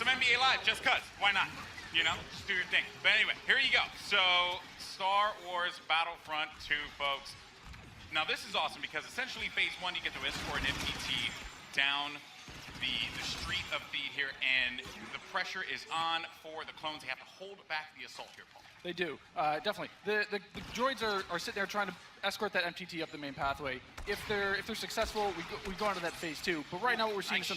some NBA Live, just cuz. Why not? You know, just do your thing. But anyway, here you go. So, Star Wars Battlefront 2, folks. Now, this is awesome because essentially phase 1, you get to escort an MTT down the street of Theed here, and the pressure is on for the clones. They have to hold back the assault here, Paul. They do, definitely. The droids are sitting there trying to escort that MTT up the main pathway. If they're successful, we go on to that phase 2. But right now, what we're seeing is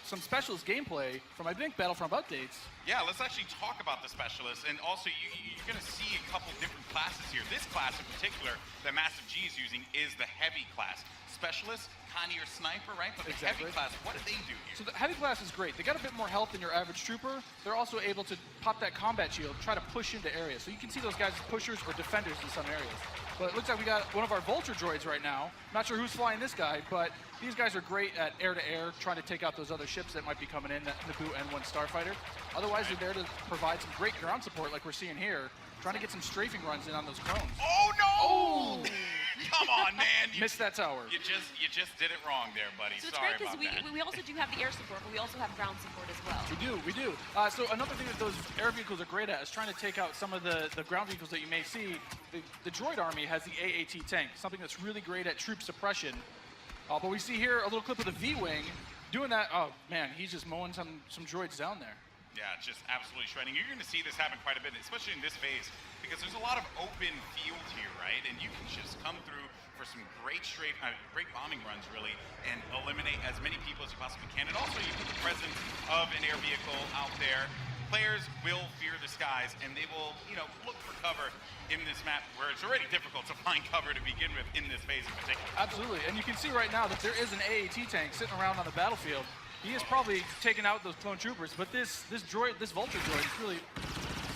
some specialist gameplay from, I think, Battlefront updates. Yeah, let's actually talk about the specialists, and also you're going to see a couple different classes here. This class in particular that Massive G is using is the heavy class. Specialist, kind of your sniper, right? But the heavy class, what do they do here? So the heavy class is great. They got a bit more health than your average trooper. They're also able to pop that combat shield, try to push into areas. So you can see those guys as pushers or defenders in some areas. But it looks like we got one of our Vulture droids right now. Not sure who's flying this guy, but these guys are great at air-to-air, trying to take out those other ships that might be coming in, that Naboo N1 Starfighter. Otherwise, they're there to provide some great ground support like we're seeing here, trying to get some strafing runs in on those clones. Oh, no! Oh! Come on, man. Missed that tower. You just did it wrong there, buddy. So it's Sorry great because we also do have the air support, but we also have ground support as well. We do. So another thing that those air vehicles are great at is trying to take out some of the ground vehicles that you may see. The droid army has the AAT tank, something that's really great at troop suppression. But we see here a little clip of the V-Wing doing that. Oh, man, he's just mowing some droids down there. Yeah, just absolutely shredding. You're going to see this happen quite a bit, especially in this phase, because there's a lot of open field here, right? And you can just come through for some great great bombing runs, really, and eliminate as many people as you possibly can. And also, you put the presence of an air vehicle out there. Players will fear the skies, and they will, look for cover in this map where it's already difficult to find cover to begin with in this phase in particular. Absolutely, and you can see right now that there is an AAT tank sitting around on the battlefield. He is probably taking out those clone troopers, but this Vulture droid is really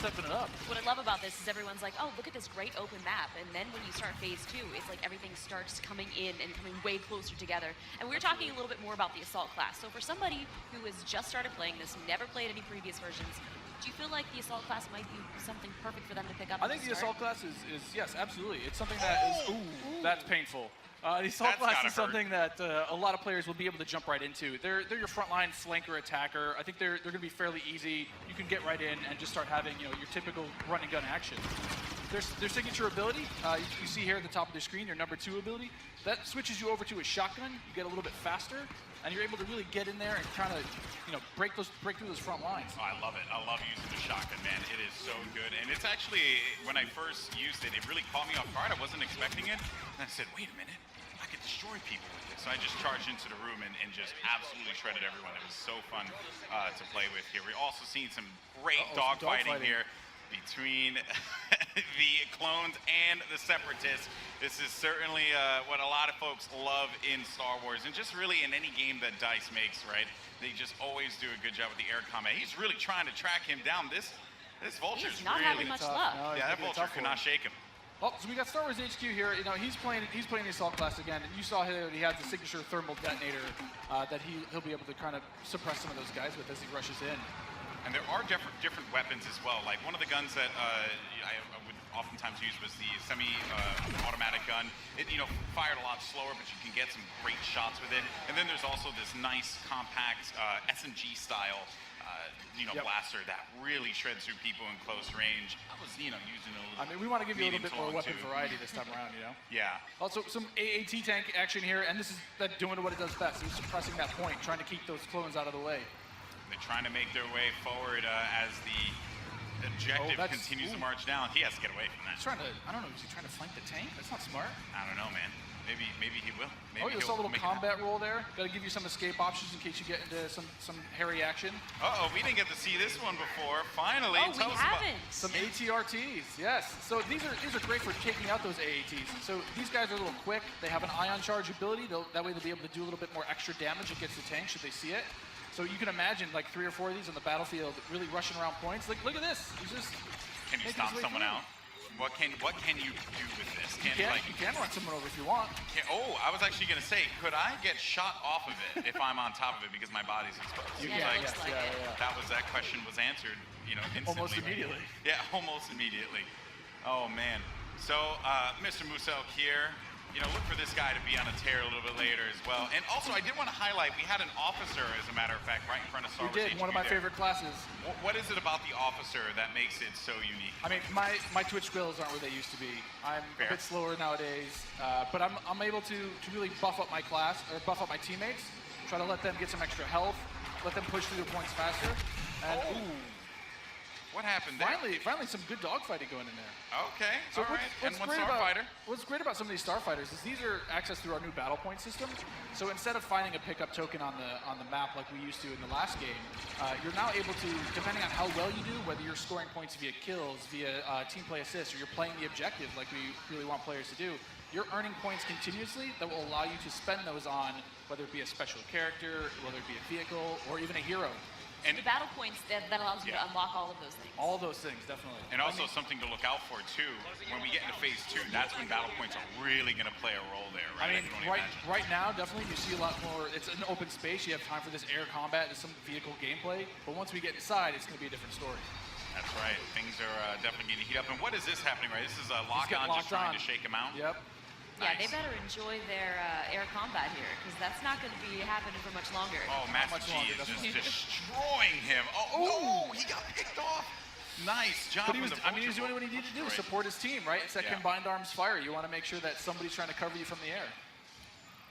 stepping it up. What I love about this is everyone's like, oh, look at this great open map. And then when you start phase 2, it's like everything starts coming in and coming way closer together. And we were talking a little bit more about the assault class. So for somebody who has just started playing this, never played any previous versions, do you feel like the assault class might be something perfect for them to pick up? I think the assault class is yes, absolutely. It's something that is, that's painful. The assault class is something that a lot of players will be able to jump right into. They're your frontline flanker attacker. I think they're going to be fairly easy. You can get right in and just start having your typical run and gun action. Their signature ability, you see here at the top of the screen, your number 2 ability, that switches you over to a shotgun. You get a little bit faster, and you're able to really get in there and kind of break through those front lines. Oh, I love it. I love using the shotgun, man. It is so good. And it's actually, when I first used it, it really caught me off guard. I wasn't expecting it. And I said, wait a minute. I could destroy people with this. So I just charged into the room and just absolutely shredded everyone. It was so fun to play with here. We're also seeing some great dogfighting here between the clones and the separatists. This is certainly what a lot of folks love in Star Wars, and just really in any game that DICE makes, right? They just always do a good job with the air combat. He's really trying to track him down. This Vulture's not really having much luck. No, yeah, that Vulture cannot shake him. Oh, so we got Star Wars HQ here. He's playing the assault class again, and you saw here that he has the signature thermal detonator that he'll be able to kind of suppress some of those guys with as he rushes in. And there are different weapons as well. Like one of the guns that I would oftentimes use was the semi-automatic gun. It fired a lot slower, but you can get some great shots with it. And then there's also this nice compact SMG style blaster that really shreds through people in close range. I was using a little. We want to give you a little bit more weapon variety this time around. Yeah. Also, some AAT tank action here, and this is doing what it does best. It's suppressing that point, trying to keep those clones out of the way. They're trying to make their way forward as the objective continues to march down. He has to get away from that. He's trying to, I don't know, is he trying to flank the tank? That's not smart. I don't know, man. Maybe he will. Maybe you saw a little combat roll there. Got to give you some escape options in case you get into some hairy action. Uh-oh, we didn't get to see this one before. Finally, we haven't. Some ATRTs, yes. So these are great for taking out those AATs. So these guys are a little quick. They have an ion charge ability. That way they'll be able to do a little bit more extra damage against the tank should they see it. So you can imagine like 3 or 4 of these on the battlefield really rushing around points. Like, look at this. He's just Can you stop someone out? What can you do with this? You can run someone over if you want. I was actually going to say, could I get shot off of it if I'm on top of it because my body's exposed? That question was answered, instantly. Almost immediately. Yeah, almost immediately. Oh man. So, Mr. Musel here, You know, look for this guy to be on a tear a little bit later as well. And also, I did want to highlight, we had an officer, as a matter of fact, right in front of Star Wars We did, HQ one of my there. favorite classes. What is it about the officer that makes it so unique? I mean, my Twitch skills aren't where they used to be. I'm Fair. a bit slower nowadays, but I'm able to really buff up my class, or buff up my teammates, try to let them get some extra health, let them push through the points faster. And, ooh. What happened there? Finally some good dogfighting going in there. Okay, So all right. And one starfighter. What's great about some of these starfighters is these are accessed through our new battle point system. So instead of finding a pickup token on the map like we used to in the last game, you're now able to, depending on how well you do, whether you're scoring points via kills, via team play assists, or you're playing the objective like we really want players to do, you're earning points continuously that will allow you to spend those on whether it be a special character, whether it be a vehicle, or even a hero. And the battle points that allows you to unlock all of those things. All those things, definitely. And also something to look out for too. When we get into phase 2, that's when battle points are really going to play a role there, right? I mean, right now, definitely you see a lot more. It's an open space. You have time for this air combat, there's some vehicle gameplay. But once we get inside, it's going to be a different story. That's right. Things are definitely going to heat up. And what is this happening, right? This is a lock-on just trying to shake him out. Yep. Yeah, Nice. they better enjoy their air combat here, because that's not going to be happening for much longer. Oh, Master G is just destroying him. Oh, he got picked off. Nice job. But he was doing what he needed to do, support his team, right? It's that combined arms fire. You want to make sure that somebody's trying to cover you from the air.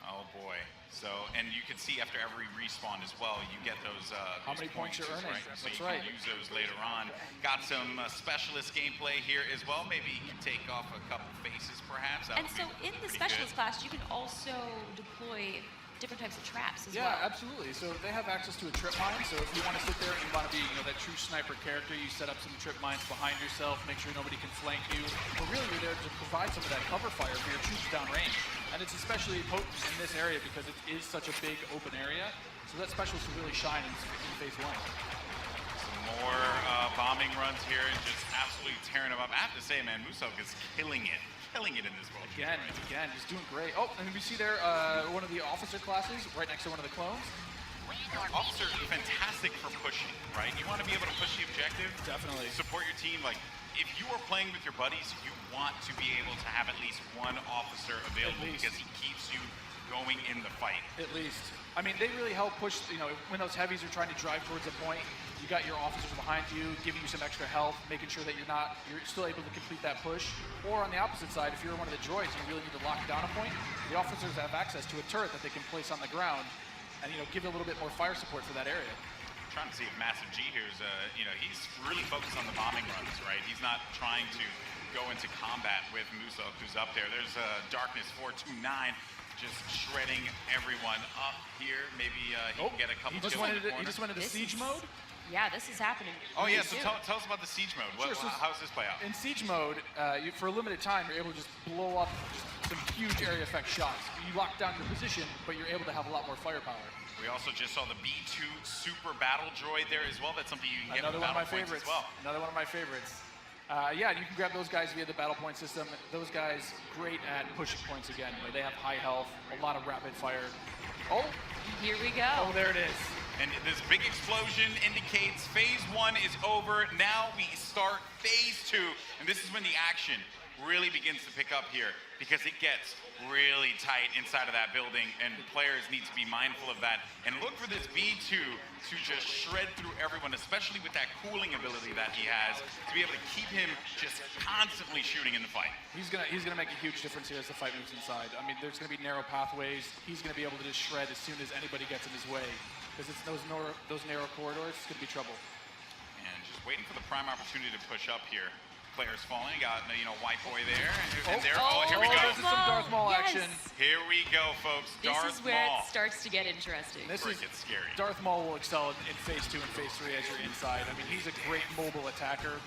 Oh boy. So, and you can see after every respawn as well, you get those. How many points you're earning? Right? So That's you can use those later on. Got some specialist gameplay here as well. Maybe you can take off a couple faces, perhaps. That And would so be in the pretty specialist good. class, you can also deploy different types of traps as Yeah, well. absolutely. So they have access to a trip mine. So if you want to sit there and you want to be, that true sniper character, you set up some trip mines behind yourself, make sure nobody can flank you. But really, you're there to provide some of that cover fire for your troops downrange. And it's especially potent in this area because it is such a big open area. So that specialist will really shine in phase 1. Some more bombing runs here and just absolutely tearing them up. I have to say, man, Musok is killing it in this world. Again, just doing great. Oh, and we see there one of the officer classes right next to one of the clones. Officer, fantastic for pushing, right? You want to be able to push the objective. Definitely. Support your team. Like, if you are playing with your buddies, you want to be able to have at least one officer available because he keeps you going in the fight. At least. I mean, they really help push, when those heavies are trying to drive towards a point, you got your officers behind you, giving you some extra health, making sure that you're still able to complete that push. Or on the opposite side, if you're one of the droids and you really need to lock down a point, the officers have access to a turret that they can place on the ground and, give a little bit more fire support for that area. I'm trying to see if Massive G here is, he's really focused on the bombing runs, right? He's not trying to go into combat with Musok, who's up there. There's Darkness 429. Just shredding everyone up here. Maybe he can get a couple kills. He just went into siege mode. Yeah, this is happening. Oh yeah, so tell us about the siege mode. How does this play out? In siege mode, for a limited time, you're able to just blow up some huge area effect shots. You lock down your position, but you're able to have a lot more firepower. We also just saw the B2 Super Battle Droid there as well. That's something you can get Another with one of my battle points favorites. as well. Another one of my favorites. Yeah, you can grab those guys via the battle point system. Those guys, great at pushing points again. They have high health, a lot of rapid fire. Oh, here we go. Oh, there it is. And this big explosion indicates phase 1 is over. Now we start phase 2. And this is when the action really begins to pick up here because it gets really tight inside of that building and players need to be mindful of that. And look for this B2 to just shred through everyone, especially with that cooling ability that he has, to be able to keep him just constantly shooting in the fight. He's gonna make a huge difference here as the fight moves inside. I mean, there's gonna be narrow pathways. He's gonna be able to just shred as soon as anybody gets in his way. Because it's those narrow corridors, it's gonna be trouble. And just waiting for the prime opportunity to push up here. Players falling. You got White Boy there, and here we go. This is some Darth Maul action. Here we go, folks. This is where it starts to get interesting. This gets scary. Darth Maul will excel in phase 2 and phase 3 as you're inside. I mean, he's a great mobile attacker.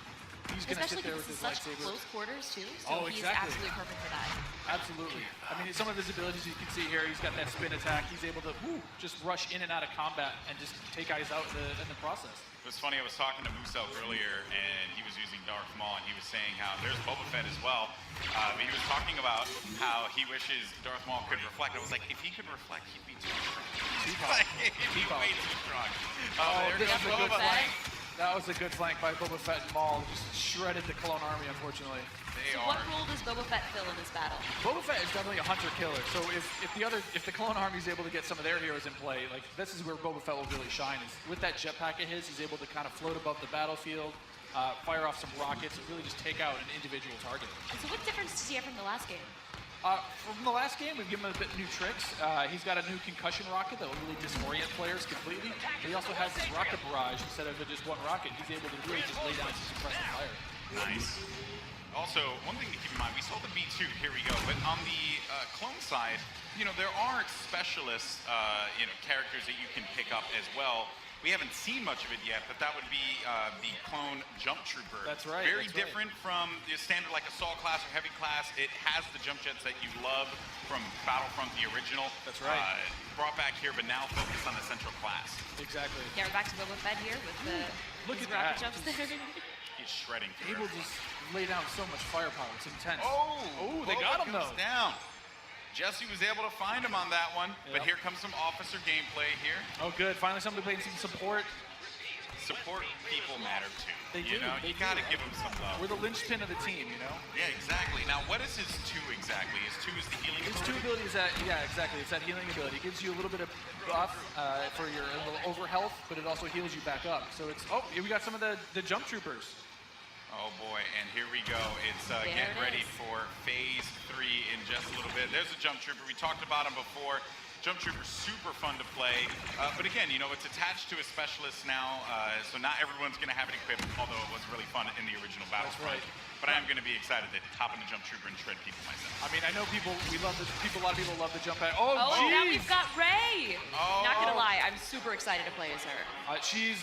He's gonna sit there with his lightsaber. Especially close quarters too. So he's absolutely perfect for that. Absolutely. I mean, some of his abilities you can see here. He's got that spin attack. He's able to just rush in and out of combat and just take guys out in the process. It was funny, I was talking to Musok earlier, and he was using Darth Maul, and he was saying how there's Boba Fett as well. But he was talking about how he wishes Darth Maul could reflect. I was like, if he could reflect, he'd be too strong. He'd be way too strong. Oh, there this goes is a good Boba. flank. That was a good flank by Boba Fett and Maul. Just shredded the Clone Army, unfortunately. They So are. what role does Boba Fett fill in this battle? Boba Fett is definitely a hunter-killer. So if the Clone Army is able to get some of their heroes in play, like this is where Boba Fett will really shine. Is with that jetpack of his, he's able to kind of float above the battlefield, fire off some rockets, and really just take out an individual target. And so what difference does he have from the last game? From the last game, we've given him a bit new tricks. He's got a new concussion rocket that will really disorient players completely. But he also has this rocket barrage. Instead of just one rocket, he's able to really just lay down some suppressive fire. Nice. Also, one thing to keep in mind, we saw the B2, here we go, but on the clone side, you know, there are specialist, characters that you can pick up as well. We haven't seen much of it yet, but that would be the clone jump trooper. That's right. Very that's different from the standard like assault class or heavy class. It has the jump jets that you love from Battlefront, the original. That's right. Brought back here, but now focused on the central class. Exactly. Yeah, we're back to Boba Fett here with the Look his at rocket that. jumps there. He's shredding. Able to just lay down so much firepower. It's intense. Oh, they got him goes though. down. Jesse was able to find him on that one, but Yep. here comes some officer gameplay here. Oh, good. Finally, somebody playing some support. Support people matter too. They you do, know, they you gotta do. give them some love. We're the linchpin of the team, you know? Yeah, exactly. Now, what is his 2 exactly? His 2 is the healing His 2 ability? abilities exactly. It's that healing ability. It gives you a little bit of buff for your little over health, but it also heals you back up. So it's, we got some of the jump troopers. Oh boy, and here we go. It's There getting it ready is. for phase 3 in just a little bit. There's a jump trooper. We talked about him before. Jump trooper, super fun to play. But again, you know, it's attached to a specialist now, so not everyone's going to have it equipped, although it was really fun in the original Battlefront. right. But I am going to be excited to hop in the jump trooper and shred people myself. I mean, I know a lot of people love the jump back. Oh, and now jeez! we've got Ray. Oh. Not gonna lie, I'm super excited to play as her. She's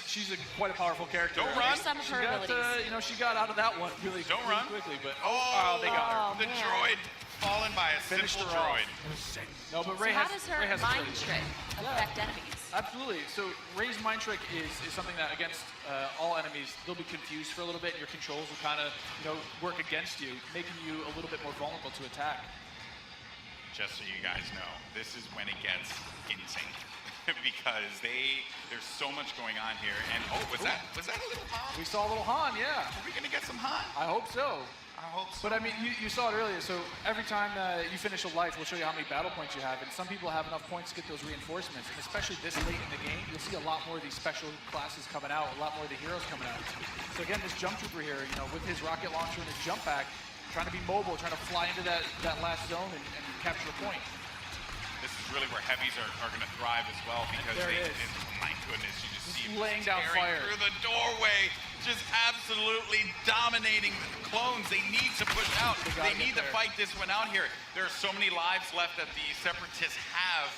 quite a powerful character. Don't run. Here's some of her She got, abilities. she got out of that one really, Don't really run. quickly, but Oh, they got her. The man. droid fallen by a Finished simple her off. droid. No, but So Ray how has does her Ray has mind abilities. trick affect enemies? Absolutely. So Ray's mind trick is something that against all enemies, they'll be confused for a little bit, and your controls will kind of work against you, making you a little bit more vulnerable to attack. Just so you guys know, this is when it gets insane. Because there's so much going on here. And was that a little Han? We saw a little Han, yeah. Are we gonna get some Han? I hope so. I hope so. But I mean, you saw it earlier. So every time you finish a life, we'll show you how many battle points you have. And some people have enough points to get those reinforcements. And especially this late in the game, you'll see a lot more of these special classes coming out, a lot more of the heroes coming out. So again, this jump trooper here, with his rocket launcher and his jump back, trying to be mobile, trying to fly into that last zone and capture a point. This is really where heavies are going to thrive as well because there it is. my goodness, you just see him laying down tearing fire through the doorway, just absolutely dominating the clones. They need to push out. gotta They need get to there. fight this one out here. There are so many lives left that the Separatists have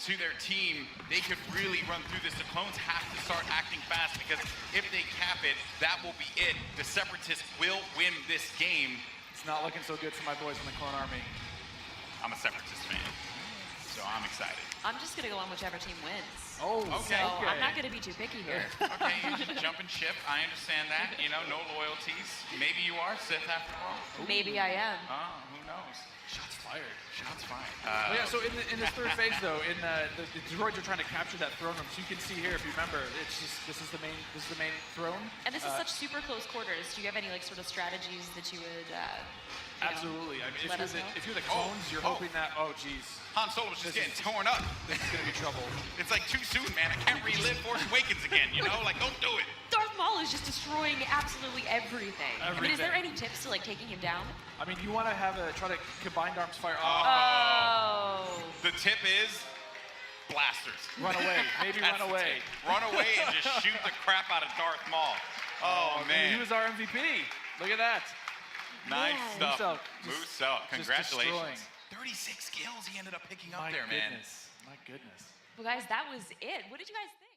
to their team. They could really run through this. The clones have to start acting fast because if they cap it, that will be it. The Separatists will win this game. It's not looking so good for my boys in the Clone Army. I'm a Separatist fan, so I'm excited. I'm just gonna go on whichever team wins. Oh, Okay. So I'm not gonna be too picky here. Okay, you just jump and ship. I understand that. No loyalties. Maybe you are Sith after all. Maybe I am. Who knows? Shots fired. Shots fired. Yeah, so in this third phase though, the droids are trying to capture that throne room. So you can see here, if you remember, this is the main throne. And this is such super close quarters. Do you have any sort of strategies that you would? Absolutely. I mean, let us know? if you're the clones, you're hoping that. Oh, geez, Han Solo's just This getting is- torn up. this is gonna be trouble. It's like too soon, man. I can't relive Force Awakens again. Like don't do it. Darth Maul is just destroying absolutely everything. I mean, is there Everything. any tips to taking him down? I mean, you want to try to combined arms fire. Oh. The tip is blasters. Run away. Maybe That's run the away. tip. Run away and just shoot the crap out of Darth Maul. Oh, man. He was our MVP. Look at that. Nice Man. stuff. Moose Moose out. just Congratulations. destroying. 36 kills he ended up picking up My there, man. goodness. My goodness. Well, guys, that was it. What did you guys think?